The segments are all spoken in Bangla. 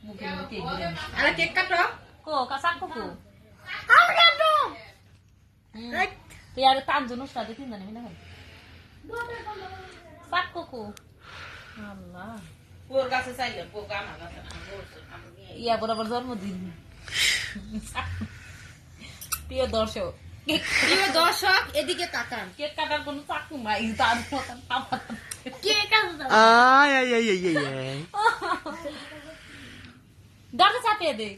মুখে মুখে কেক দিলেন আরে কেক কাটো কো কাসাক কো আমি কাটো তুই আর তানজুন উস্তাদে তিন জানি না সাক কো আল্লাহ ওর কাছে চাইলে পোকা আমার কাছে না ইয়া বরাবর জন্মদিন প্রিয় দর্শক এদিকে তাকান কেক কাটার কোনো চাকু নাই তার মতন আমার cake Ay, ay, ay, ay, ay, ay. দরজা চাপিয়ে দে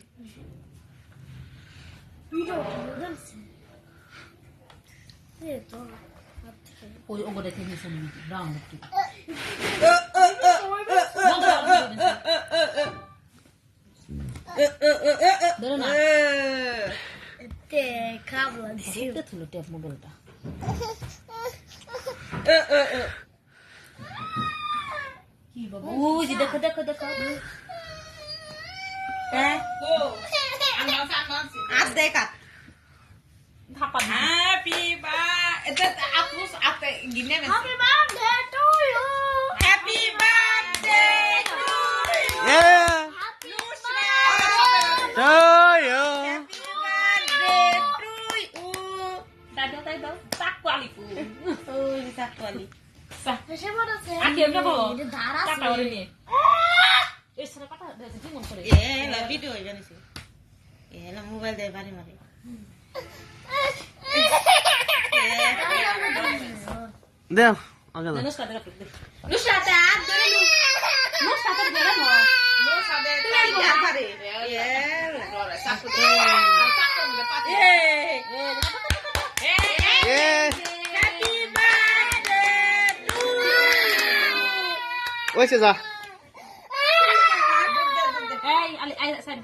ওই ওগরে থেকে নিচে নিবি ব্রাউন একটু ধরো না এটা তুলো টেপ মোবাইলটা কি বাবা ওই যে দেখো দেখো দেখো আজ দেখা ধাপা হ্যাপি বা এটা আপুস আপে গিনে Happy birthday to you. Happy birthday to you Yeah. Happy To you. Happy birthday to you তাই দাও তাই দাও চাক কোয়ালিকু ওই সাকওয়ালি birthday. আগে এমনি বলো এটা ধারা কাটা ওরে নিয়ে এই সারা কাটা দেখে কি মন করে এ লা ভিডিও জানিস এ লা মোবাইল দে বাড়ি মারে Deo, hágalo. জানোস কাটা কাটা দে নুসাতে আদ ধরে মোর সাথে গেলে না নুসাতে তাই পারে এ সাকু দে সাকু দে পাতে Yeah. Happy birthday two Oye, César. এই আলি আই সাইড